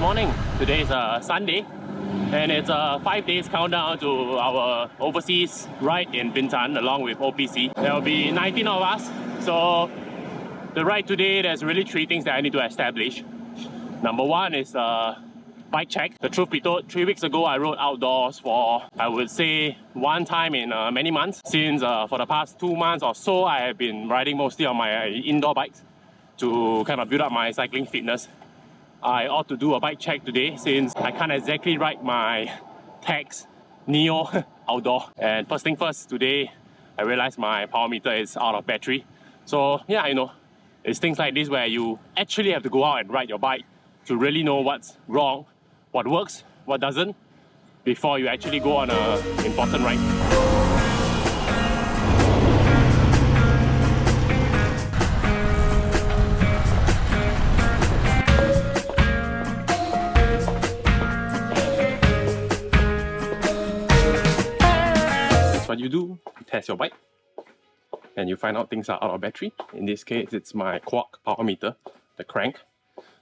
morning. Today is Sunday and it's a 5 days countdown to our overseas ride in Bintan along with OPC. There will be 19 of us. So the ride today, there's really 3 things that I need to establish. Number 1 is bike check. The truth be told, 3 weeks ago I rode outdoors for, I would say, 1 time in many months. Since for the past 2 months or so, I have been riding mostly on my indoor bikes to kind of build up my cycling fitness. I ought to do a bike check today since I can't exactly ride my Tax Neo outdoor. And first thing first, today I realized my power meter is out of battery. So yeah, you know, it's things like this where you actually have to go out and ride your bike to really know what's wrong, what works, what doesn't, before you actually go on an important ride. What you do, you test your bike and you find out things are out of battery. In this case, it's my Quark power meter, the crank.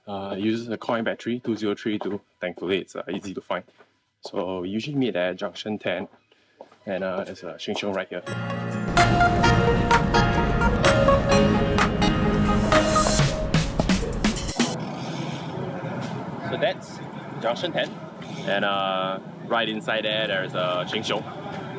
It uses a coin battery 2032. Thankfully, it's easy to find. So we usually meet at junction 10 and there's a Sheng Siong right here. So that's junction 10 and right inside there's a Sheng Siong.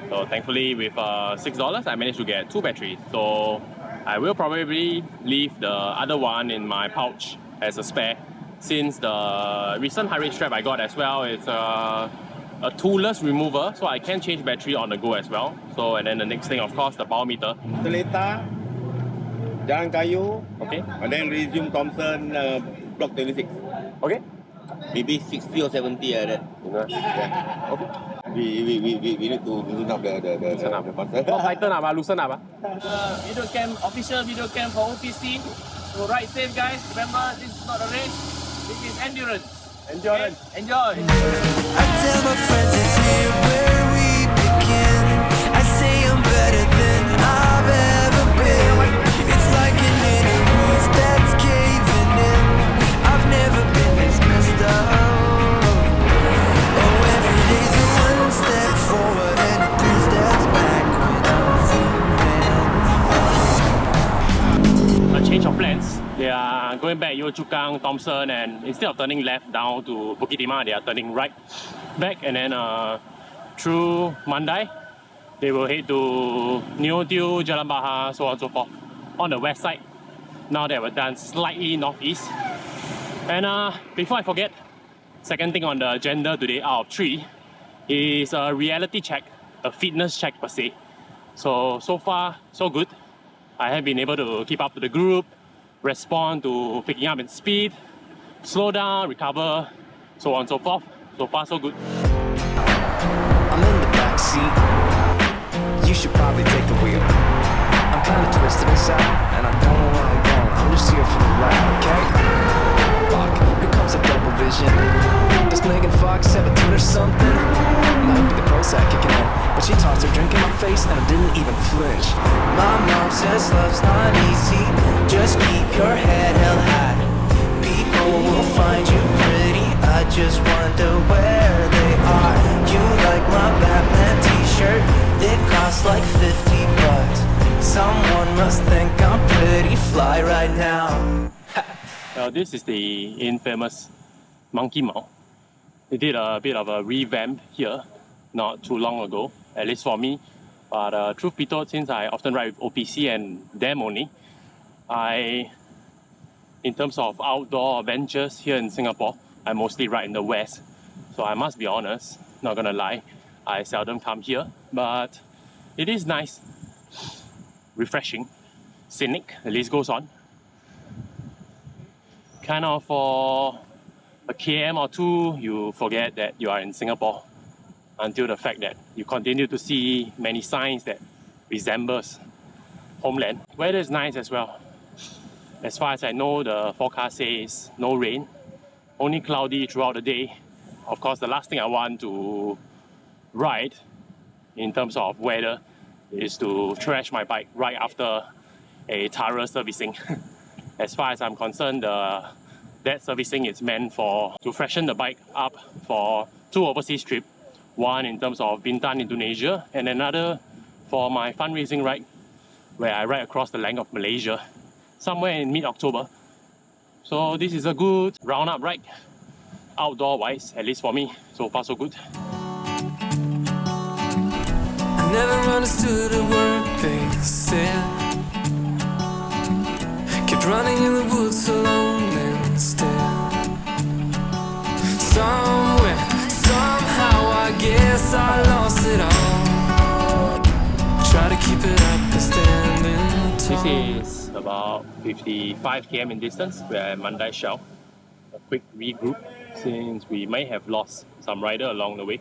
So thankfully with $6 I managed to get 2 batteries. So I will probably leave the other one in my pouch as a spare, since the recent heart rate strap I got as well is a toolless remover, so I can change battery on the go as well. So and then the next thing, of course, the power meter. Seletar, Jalan Kayu, okay, and then resume Thompson, block 26. Okay. Maybe 60 or 70 like that. Yeah. Okay. We need to loosen up the concern. Tighten up, loosen up. Video cam, official video cam for OPC. So ride safe, guys. Remember, this is not a race. This is endurance. Endurance. Okay? Enjoy. I tell my friends it's here where we begin. I say I'm better than I've ever been. It's like an inner voice that's caving in. I've never been this messed up. Oh, every day's a one step forward and 3 steps backward. A change of plans. They are going back Yio Chu Kang, Thompson, and instead of turning left down to Bukit Timah, they are turning right back and then through Mandai. They will head to Neo Teo, Jalan Bahar, so on and so forth on the west side. Now that we're done slightly northeast. And before I forget, second thing on the agenda today out of 3 is a reality check, a fitness check per se. So far, so good. I have been able to keep up to the group, respond to picking up in speed, slow down, recover, so on and so forth. So far, so good. I'm in the back seat. You should probably take the wheel. I'm kind of twisted inside, and I don't know where I'm going. I'm just here for the ride, okay? Fuck, here comes a double vision. Does Megan Fox have a twin or something? Might be the Prozac kicking in, but she tossed her drink in my face and I didn't even flinch. My mom says love's not easy. Just keep your head held high. People will find you pretty. I just wonder where they are. You like my Batman t-shirt? It costs like $50. Someone must think I'm pretty fly right now. Now this is the infamous Monkey Mall. They did a bit of a revamp here not too long ago, at least for me. But truth be told, since I often ride with OPC and them only, in terms of outdoor adventures here in Singapore, I mostly ride in the west. So I must be honest, not gonna lie, I seldom come here, but it is nice, refreshing, scenic, the list goes on. Kind of for a km or 2, you forget that you are in Singapore, until the fact that you continue to see many signs that resembles homeland. Weather is nice as well. As far as I know, the forecast says no rain, only cloudy throughout the day. Of course, the last thing I want to ride in terms of weather is to trash my bike right after a thorough servicing. As far as I'm concerned, the That servicing is meant to freshen the bike up for 2 overseas trips. One in terms of Bintan, Indonesia, and another for my fundraising ride where I ride across the length of Malaysia somewhere in mid-October. So this is a good round-up ride, outdoor-wise, at least for me. So far so good. I never understood a word they said. Kept running in the woods alone instead. Somewhere, somehow, I guess I lost it all. Try to keep it up and standing tall. This is about 55 km in distance. We are at Mandai Shell. A quick regroup since we may have lost some rider along the way.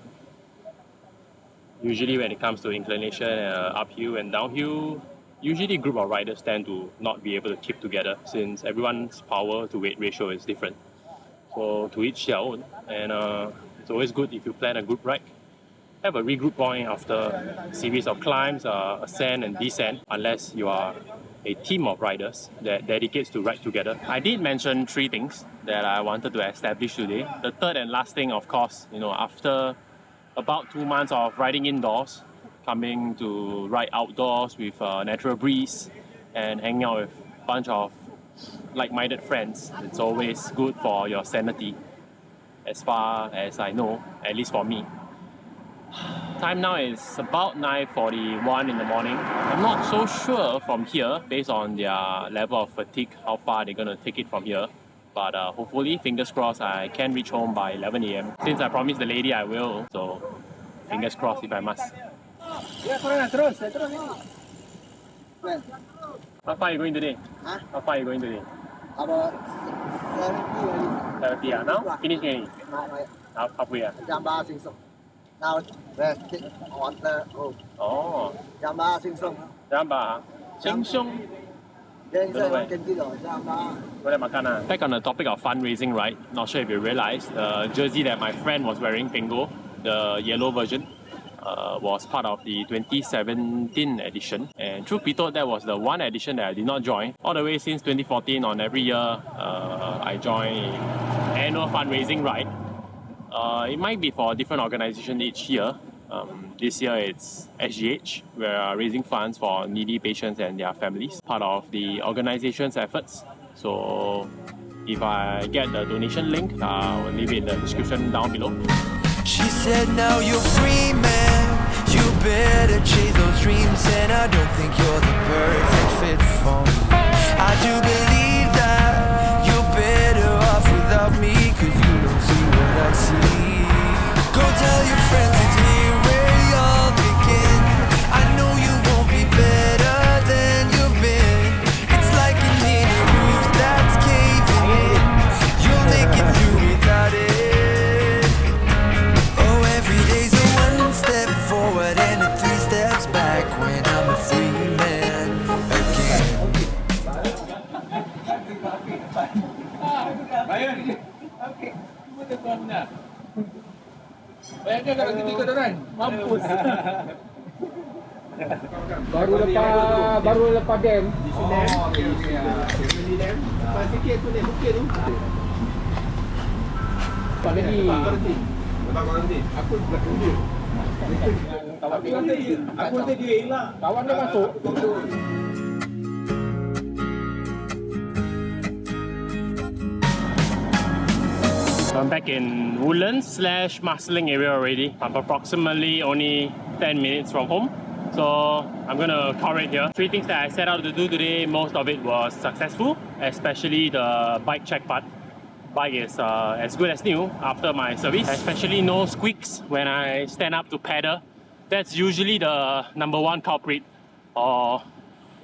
Usually when it comes to inclination, uphill and downhill, usually group of riders tend to not be able to keep together since everyone's power to weight ratio is different. So to each their own, and it's always good if you plan a group ride. Have a regroup point after a series of climbs, ascent and descent, unless you are a team of riders that dedicates to ride together. I did mention 3 things that I wanted to establish today. The third and last thing, of course, after about 2 months of riding indoors, coming to ride outdoors with a natural breeze and hanging out with a bunch of like-minded friends, it's always good for your sanity, as far as I know, at least for me. Time now is about 9:41 in the morning. I'm not so sure from here, based on their level of fatigue, how far they're going to take it from here. But hopefully, fingers crossed, I can reach home by 11 AM. Since I promised the lady I will, so fingers crossed if I must. How far are you going today? Huh? How far are you going today? About 70 70 now? Finish already? Now, Halfway Jamba Sing Song. Now, take water. Oh. Jamba Sing Song. Jamba. Sing Song. Back on the topic of fundraising, right? Not sure if you realized, the jersey that my friend was wearing, Pingo, the yellow version, was part of the 2017 edition. And truth be told, that was the one edition that I did not join. All the way since 2014, on every year, I join annual fundraising ride. It might be for a different organization each year. This year it's SGH. We're raising funds for needy patients and their families, part of the organization's efforts. So if I get the donation link, I'll leave it in the description down below. She said, now you're free, man. You better chase those dreams, and I don't think you're the perfect fit for me. I do believe that you're better off without me, 'cause you don't see what I see. Go tell your friends it's here where y'all begin. I know you won't be better than you've been. It's like an inner roof that's caving in. You'll make it through without it. Oh, every day's a 1 step forward and a 3 steps back when I'm a free man again. Bayangkan kalau ketika orang mampus. Baru lepas dam. Okey. Beli dam. Lepas sikit tu naik bukit tu. Tak lagi. Lepas kuarantin. Aku belakang dia. Aku kata dia elak. Kawan dia masuk. I'm back in Woodlands/Marsiling area already. I'm approximately only 10 minutes from home. So I'm gonna cover it here. 3 things that I set out to do today, most of it was successful, especially the bike check part. Bike is as good as new after my service, especially no squeaks when I stand up to pedal. That's usually the number 1 culprit, or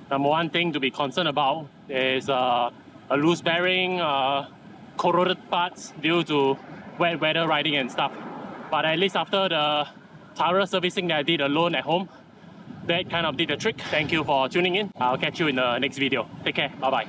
number 1 thing to be concerned about is a loose bearing, corroded parts due to wet weather riding and stuff. But at least after the thorough servicing that I did alone at home, that kind of did the trick. Thank you for tuning in. I'll catch you in the next video. Take care. Bye bye.